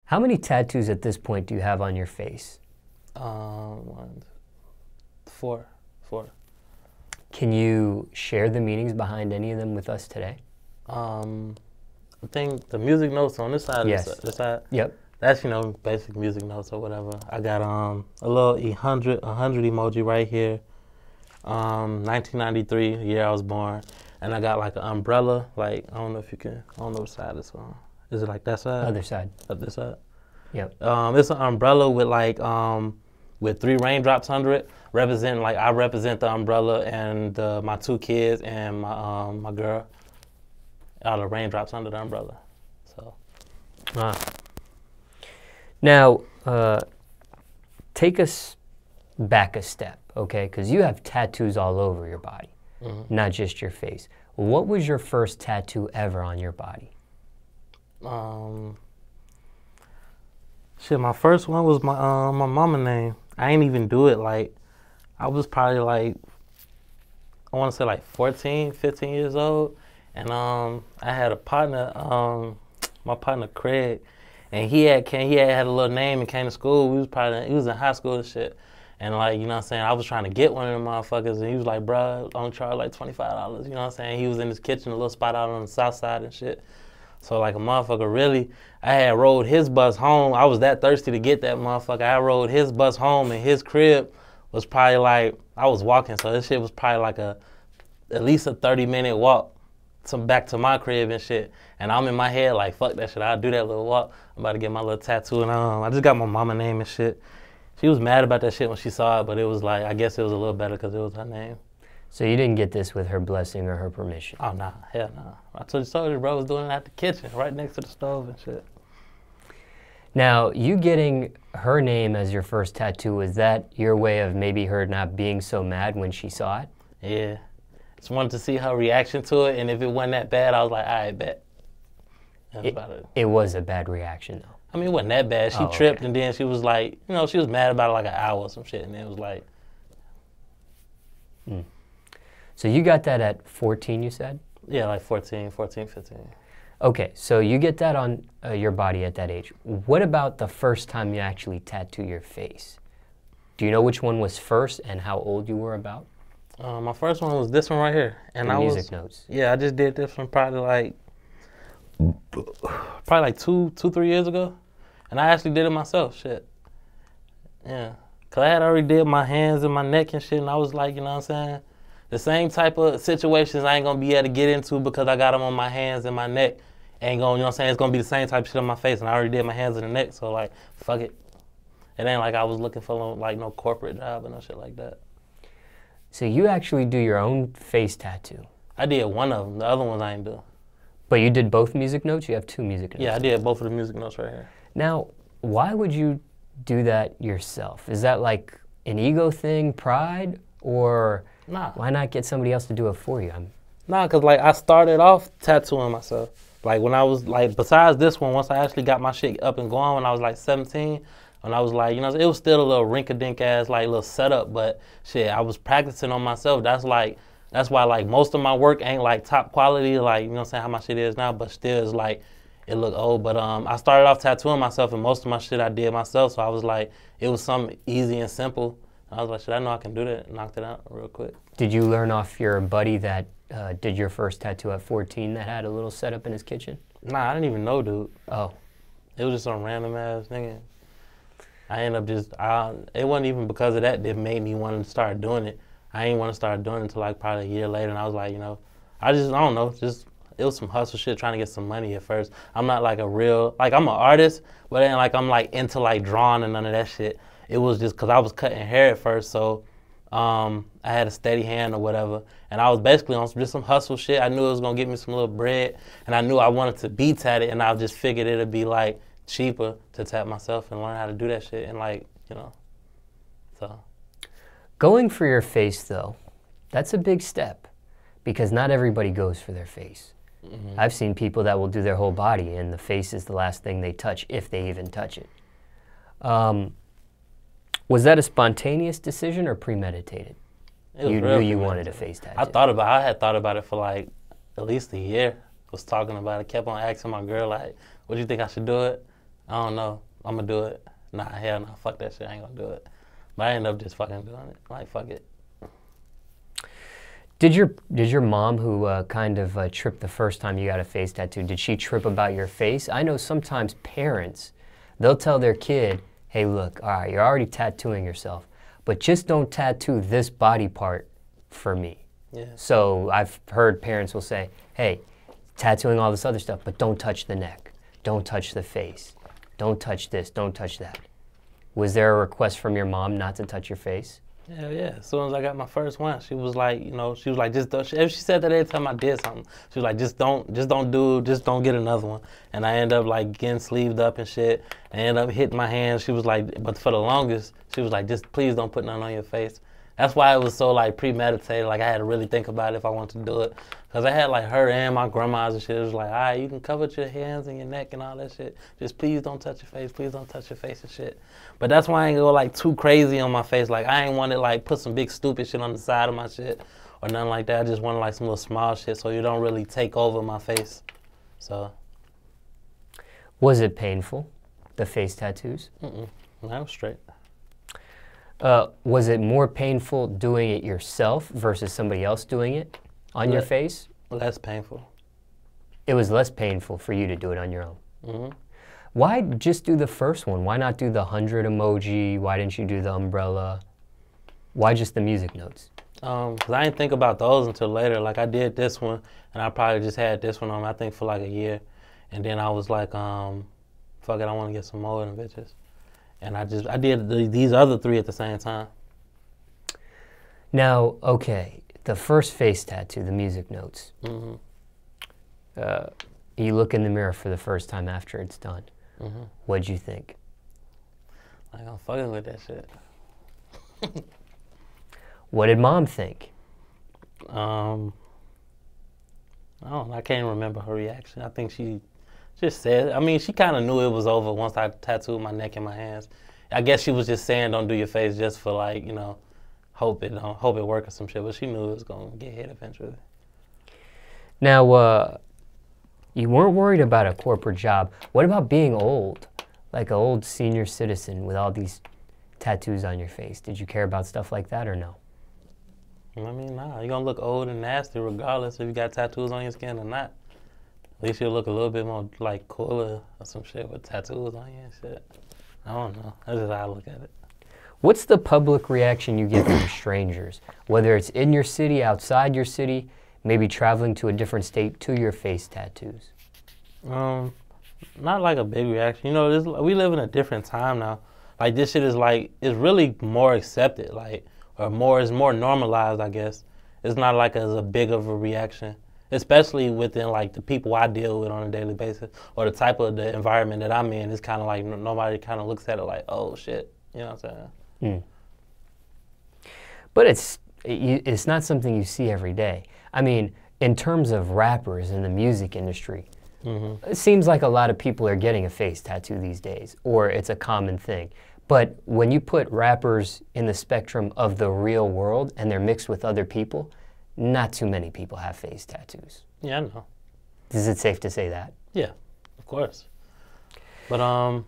How many tattoos at this point do you have on your face? Four. Can you share the meanings behind any of them with us today? I think the music notes on this side, Yes. this side. Yep. That's, you know, basic music notes or whatever. I got a little 100 emoji right here. 1993, the year I was born. And I got like an umbrella, like, I don't know if you can, I don't know what side it's on. Is it like that side? Other side. Up this side? Yep. It's an umbrella with like, with 3 raindrops under it, representing, like, I represent the umbrella and my 2 kids and my girl. All the raindrops under the umbrella, so. Now, take us back a step, okay? Because you have tattoos all over your body, not just your face. What was your first tattoo ever on your body? Shit, my first one was my mama name. I ain't even do it, like, I was probably like, I want to say like 14, 15 years old. And I had a partner, my partner Craig, and he had a little name and came to school. He was in high school and shit. And like, you know what I'm saying, I was trying to get one of them motherfuckers, and he was like, bruh, I'm gonna charge like $25, you know what I'm saying? He was in his kitchen, a little spot out on the south side and shit. So like a motherfucker really, I had rode his bus home. I was that thirsty to get that motherfucker. I rode his bus home, and his crib was probably like, I was walking, so this shit was probably like at least a 30-minute walk back to my crib and shit. And I'm in my head like, fuck that shit, I'll do that little walk. I'm about to get my little tattoo, and I just got my mama name and shit. She was mad about that shit when she saw it, but it was like, I guess it was a little better because it was her name. So you didn't get this with her blessing or her permission? Oh, nah, hell nah. I told you, bro, was doing it at the kitchen, right next to the stove and shit. Now, you getting her name as your first tattoo, was that your way of maybe her not being so mad when she saw it? Yeah. Just wanted to see her reaction to it, and if it wasn't that bad, I was like, all right, bet. That's about it. It was a bad reaction, though. I mean, it wasn't that bad. She tripped, and then she was like, you know, she was mad about it like an hour or some shit, and then it was like. So you got that at 14, you said? Yeah, like 14, 15. Okay, so you get that on your body at that age. What about the first time you actually tattoo your face? Do you know which one was first and how old you were about? My first one was this one right here. And the music notes. Yeah, I just did this one probably like 3 years ago. And I actually did it myself, shit. Yeah. Cause I had already did my hands and my neck and shit, and I was like, you know what I'm saying? The same type of situations I ain't gonna be able to get into because I got them on my hands and my neck. Ain't gonna, you know what I'm saying? It's gonna be the same type of shit on my face, and I already did my hands and the neck, so like, fuck it. It ain't like I was looking for like no corporate job or no shit like that. So you actually do your own face tattoo? I did one of them. The other ones I ain't do. But you did both music notes? You have 2 music notes? Yeah, I did both of the music notes right here. Now, why would you do that yourself? Is that like an ego thing, pride, or nah, why not get somebody else to do it for you? Nah, cause like I started off tattooing myself. Like when I was like, besides this one, once I actually got my shit up and going when I was like 17, when I was like, you know, it was still a little rink-a-dink ass like little setup, but shit, I was practicing on myself. That's why like most of my work ain't like top quality, like, you know what I'm saying, how my shit is now, but still is like, it look old. But I started off tattooing myself, and most of my shit I did myself, so I was like, it was something easy and simple. I was like, shit, I know I can do that. Knocked it out real quick. Did you learn off your buddy that did your first tattoo at 14 that had a little setup in his kitchen? Nah, I didn't even know, dude. Oh. It was just some random ass nigga. I ended up just, it wasn't even because of that that made me want to start doing it. I ain't want to start doing it until like probably a year later, and I was like, you know, I don't know, it was some hustle shit trying to get some money at first. I'm not like a real, like I'm an artist, but then like I'm like into like drawing and none of that shit. It was just because I was cutting hair at first, so I had a steady hand or whatever, and I was basically on just some hustle shit. I knew it was gonna get me some little bread, and I knew I wanted to be tatted, and I just figured it'd be like cheaper to tat myself and learn how to do that shit, and like, you know, so. Going for your face though, that's a big step, because not everybody goes for their face. I've seen people that will do their whole body, and the face is the last thing they touch, if they even touch it. Was that a spontaneous decision or premeditated? You knew you wanted a face tattoo. I had thought about it for like at least a year. Was talking about it, kept on asking my girl like, "What do you think I should do it?" I don't know. I'm gonna do it. Nah, hell no. Fuck that shit. I ain't gonna do it. But I end up just fucking doing it. Like, fuck it. Did your mom, who kind of tripped the first time you got a face tattoo, did she trip about your face? I know sometimes parents, they'll tell their kid, hey, look, all right, you're already tattooing yourself, but just don't tattoo this body part for me. Yeah. So I've heard parents will say, hey, tattooing all this other stuff, but don't touch the neck, don't touch the face, don't touch this, don't touch that. Was there a request from your mom not to touch your face? Hell yeah. As soon as I got my first one, she was like, you know, she was like, just don't. If she said that every time I did something, she was like, just don't get another one. And I ended up like getting sleeved up and shit. I ended up hitting my hands. She was like, but for the longest, she was like, just please don't put nothing on your face. That's why it was so like premeditated. Like I had to really think about it if I wanted to do it. Cause I had like her and my grandma's and shit. It was like, all right, you can cover your hands and your neck and all that shit. Just please don't touch your face. Please don't touch your face and shit. But that's why I ain't go like too crazy on my face. Like I ain't want to like put some big stupid shit on the side of my shit or nothing like that. I just wanted like some little small shit so you don't really take over my face. So. Was it painful, the face tattoos? Mm-mm. That was straight. Was it more painful doing it yourself versus somebody else doing it on your face? Less painful. It was less painful for you to do it on your own. Mm-hmm. Why just do the first one? Why not do the 100 emoji? Why didn't you do the umbrella? Why just the music notes? Cause I didn't think about those until later. Like I did this one, and I probably just had this one on, I think, for like a year. And then I was like, fuck it, I want to get some more of them bitches. And I did these other three at the same time. Now, okay, the first face tattoo, the music notes. Mm-hmm. You look in the mirror for the first time after it's done. Mm-hmm. What'd you think? Like, I'm fucking with that shit. What did Mom think? I don't know, I can't remember her reaction. I think she just said, I mean, she kind of knew it was over once I tattooed my neck and my hands. I guess she was just saying don't do your face just for like, you know, hope it work or some shit, but she knew it was going to get hit eventually. Now, you weren't worried about a corporate job. What about being old? Like an old senior citizen with all these tattoos on your face. Did you care about stuff like that or no? I mean, nah, you're going to look old and nasty regardless if you got tattoos on your skin or not. At least you'll look a little bit more like cooler or some shit with tattoos on you and shit. I don't know. That's just how I look at it. What's the public reaction you get from strangers? Whether it's in your city, outside your city, maybe traveling to a different state to your face tattoos? Not like a big reaction. You know, we live in a different time now. Like this shit is like, it's really more accepted, like, or it's more normalized, I guess. It's not like as a big of a reaction. Especially within like the people I deal with on a daily basis or the type of the environment that I'm in, it's kind of like nobody kind of looks at it like, oh shit, you know what I'm saying? But it's not something you see every day. I mean, in terms of rappers in the music industry, it seems like a lot of people are getting a face tattoo these days, or it's a common thing. But when you put rappers in the spectrum of the real world and they're mixed with other people, not too many people have face tattoos. Yeah, I know. Is it safe to say that? Yeah, of course. But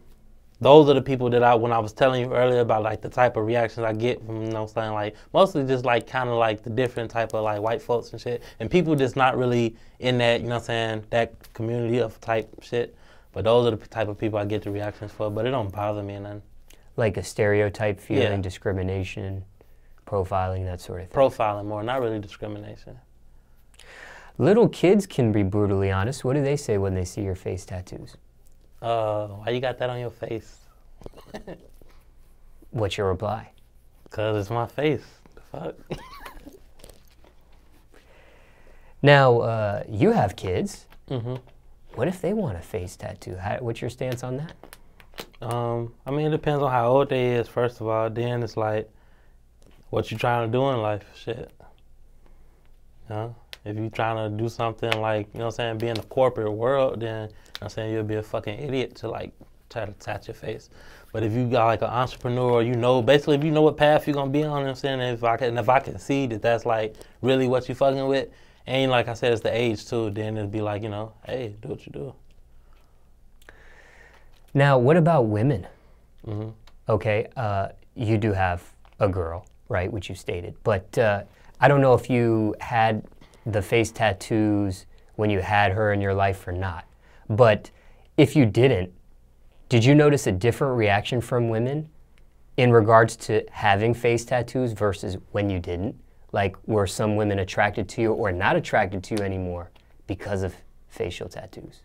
those are the people that when I was telling you earlier about like the type of reactions I get from, you know what I'm saying, like mostly just like kind of like the different type of like white folks and shit. And people just not really in that, you know what I'm saying, that community of type shit. But those are the type of people I get the reactions for, but it don't bother me or nothing. Like a stereotype feeling, Yeah. discrimination, profiling, that sort of thing. Profiling more, not really discrimination. Little kids can be brutally honest. What do they say when they see your face tattoos? Why you got that on your face? What's your reply? 'Cause it's my face. The fuck? Now, you have kids. Mm-hmm. What if they want a face tattoo? What's your stance on that? I mean, it depends on how old they is, first of all. Then it's like, what you trying to do in life, shit. You know? If you trying to do something like, you know what I'm saying, be in the corporate world, then, you know what I'm saying, you'll be a fucking idiot to like try to tattoo your face. But if you got like an entrepreneur, you know, basically if you know what path you're gonna be on, you know what I'm saying, if I can see that that's like really what you fucking with, and like I said, it's the age too, then it'd be like, you know, hey, do what you do. Now, what about women? Mm-hmm. Okay, you do have a girl, right, which you stated, but I don't know if you had the face tattoos when you had her in your life or not. But if you didn't, did you notice a different reaction from women in regards to having face tattoos versus when you didn't? Like, were some women attracted to you or not attracted to you anymore because of facial tattoos?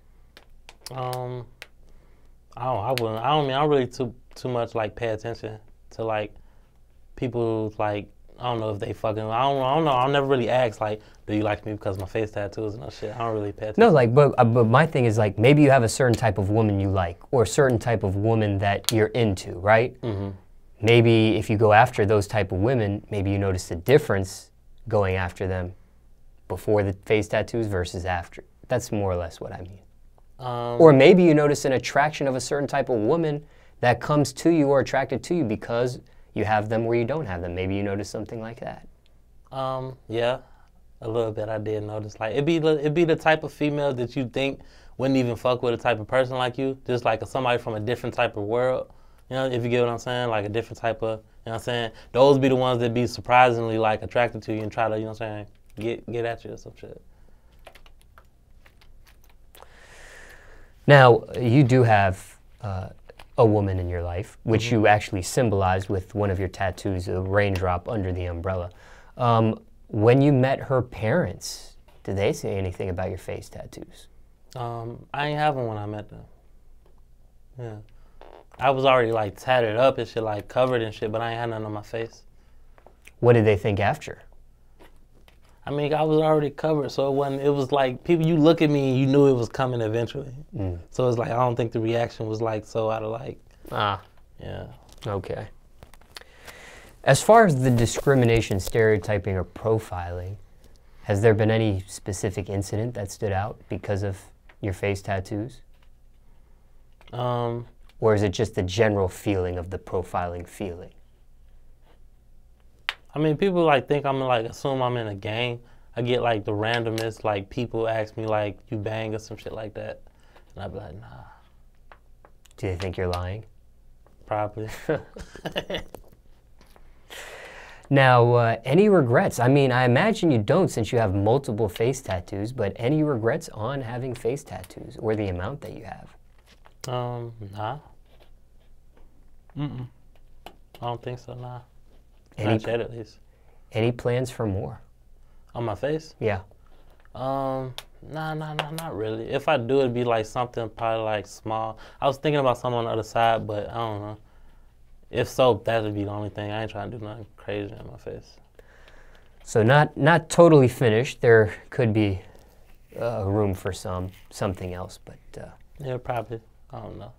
I don't really too much like pay attention to like people like, I don't know if they fucking, I don't know. I'll never really ask like, do you like me because of my face tattoos and no shit. I don't really pay attention. No, like, but my thing is like, maybe you have a certain type of woman you like or a certain type of woman that you're into, right? Mm-hmm. Maybe if you go after those type of women, maybe you notice a difference going after them before the face tattoos versus after. That's more or less what I mean. Or maybe you notice an attraction of a certain type of woman that comes to you or attracted to you because you have them where you don't have them. Maybe you notice something like that. Yeah, a little bit I did notice. Like, it'd be the type of female that you think wouldn't even fuck with a type of person like you, just like somebody from a different type of world. You know, if you get what I'm saying, like a different type of, you know what I'm saying? Those be the ones that be surprisingly like attracted to you and try to, you know what I'm saying, get at you or some shit. Now, you do have a woman in your life, which you actually symbolized with one of your tattoos, a raindrop under the umbrella. When you met her parents, did they say anything about your face tattoos? I ain't having when I met them. Yeah. I was already like tatted up and shit, like covered and shit, but I ain't had nothing on my face. What did they think after? I mean, I was already covered, so it was like, people, you look at me and you knew it was coming eventually. So it's like, I don't think the reaction was like so out of like, yeah. Okay. As far as the discrimination, stereotyping, or profiling, has there been any specific incident that stood out because of your face tattoos? Or is it just the general feeling of the profiling feeling? I mean, people like think I'm like, assume I'm in a gang. I get like the randomest, like people ask me like, you bang or some shit like that. And I'd be like, nah. Do they think you're lying? Probably. Now, any regrets? I mean, I imagine you don't since you have multiple face tattoos, but any regrets on having face tattoos or the amount that you have? Nah. I don't think so, nah. Not yet, at least. Any plans for more? On my face? Yeah. Nah, not really. If I do, it'd be like something probably like small. I was thinking about something on the other side, but I don't know. If so, that would be the only thing. I ain't trying to do nothing crazy on my face. So not totally finished. There could be room for something else, but yeah, probably. I don't know.